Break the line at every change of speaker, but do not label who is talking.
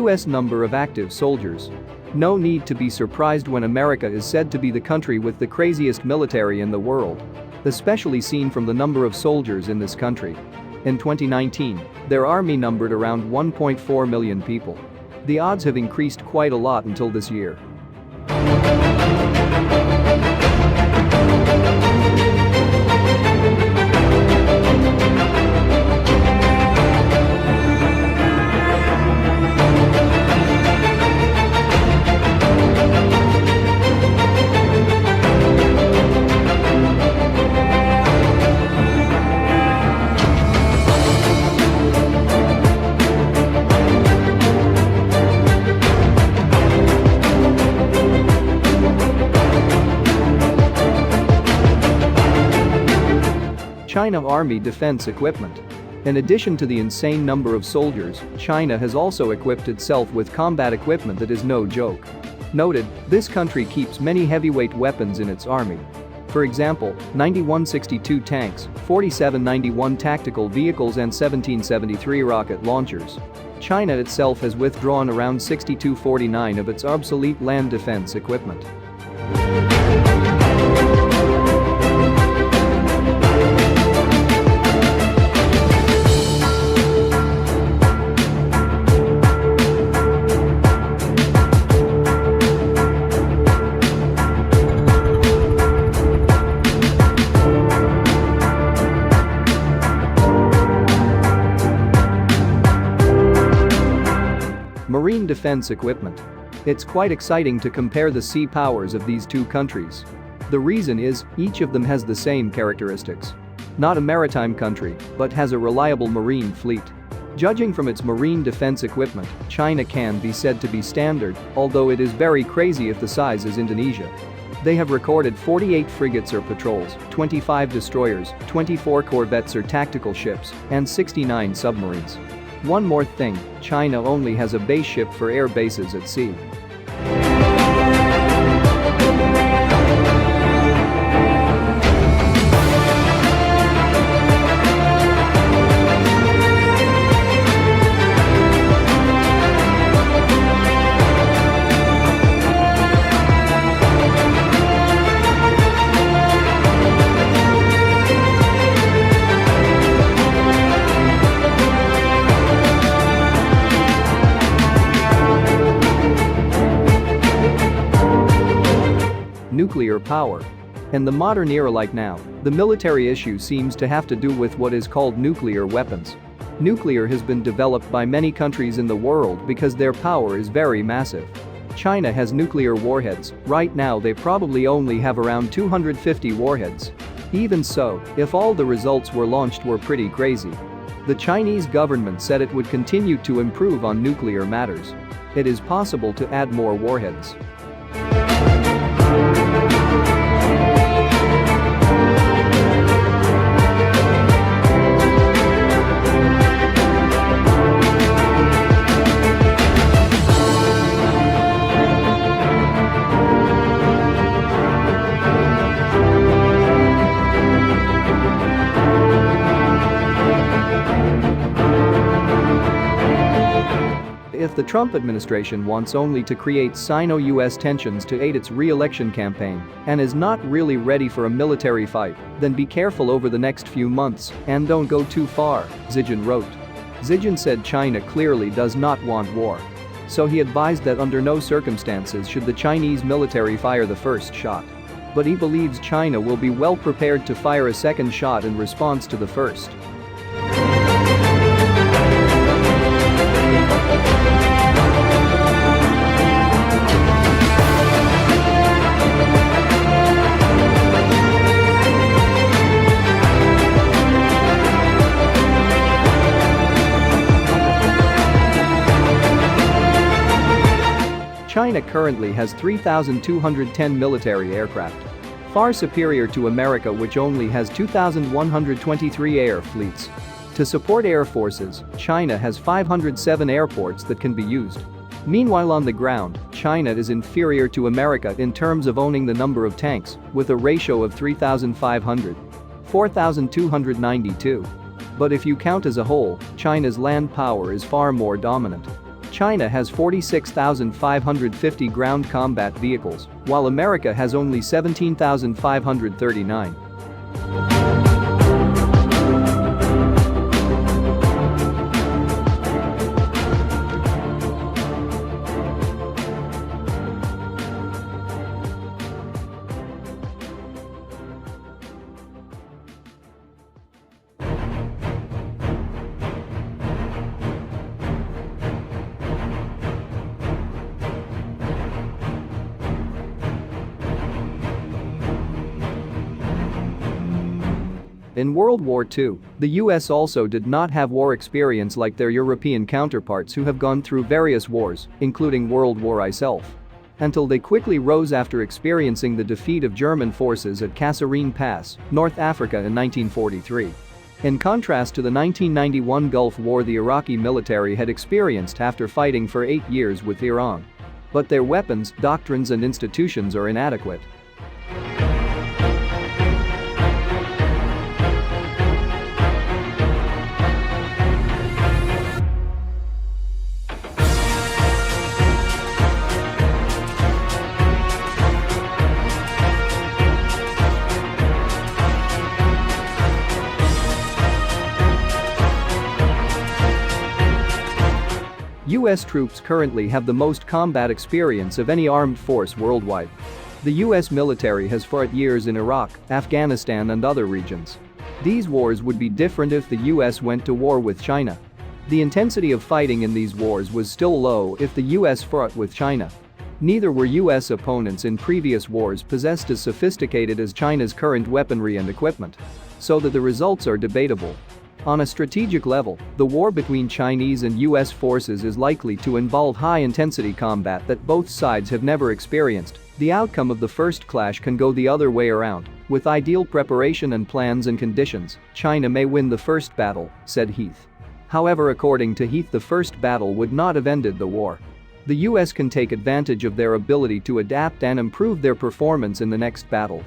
US number of active soldiers. No need to be surprised when America is said to be the country with the craziest military in the world. Especially seen from the number of soldiers in this country. In 2019, their army numbered around 1.4 million people. The odds have increased quite a lot until this year. China Army defense equipment. In addition to the insane number of soldiers, China has also equipped itself with combat equipment that is no joke. Noted, this country keeps many heavyweight weapons in its army. For example, 9162 tanks, 4791 tactical vehicles and 1773 rocket launchers. China itself has withdrawn around 6249 of its obsolete land defense equipment. Marine defense equipment. It's quite exciting to compare the sea powers of these two countries. The reason is, each of them has the same characteristics. Not a maritime country, but has a reliable marine fleet. Judging from its marine defense equipment, China can be said to be standard, although it is very crazy if the size is Indonesia. They have recorded 48 frigates or patrols, 25 destroyers, 24 corvettes or tactical ships, and 69 submarines. One more thing, China only has a base ship for air bases at sea. Nuclear power. In the modern era like now, the military issue seems to have to do with what is called nuclear weapons. Nuclear has been developed by many countries in the world because their power is very massive. China has nuclear warheads. Right now they probably only have around 250 warheads. Even so, if all the results were launched were pretty crazy. The Chinese government said it would continue to improve on nuclear matters. It is possible to add more warheads. If the Trump administration wants only to create Sino-US tensions to aid its re-election campaign and is not really ready for a military fight, then be careful over the next few months and don't go too far, Xi Jinping wrote. Xi Jinping said China clearly does not want war. So he advised that under no circumstances should the Chinese military fire the first shot. But he believes China will be well prepared to fire a second shot in response to the first. China currently has 3,210 military aircraft. Far superior to America, which only has 2,123 air fleets. To support air forces, China has 507 airports that can be used. Meanwhile on the ground, China is inferior to America in terms of owning the number of tanks, with a ratio of 3,500. 4,292. But if you count as a whole, China's land power is far more dominant. China has 46,550 ground combat vehicles, while America has only 17,539. In World War II, the US also did not have war experience like their European counterparts who have gone through various wars, including World War I itself. Until they quickly rose after experiencing the defeat of German forces at Kasserine Pass, North Africa in 1943. In contrast to the 1991 Gulf War the Iraqi military had experienced after fighting for 8 years with Iran. But their weapons, doctrines and institutions are inadequate. US troops currently have the most combat experience of any armed force worldwide. The US military has fought years in Iraq, Afghanistan and other regions. These wars would be different if the US went to war with China. The intensity of fighting in these wars was still low if the US fought with China. Neither were US opponents in previous wars possessed as sophisticated as China's current weaponry and equipment. So that the results are debatable. On a strategic level, the war between Chinese and US forces is likely to involve high-intensity combat that both sides have never experienced. The outcome of the first clash can go the other way around. With ideal preparation and plans and conditions, China may win the first battle, said Heath. However, according to Heath, the first battle would not have ended the war. The US can take advantage of their ability to adapt and improve their performance in the next battle.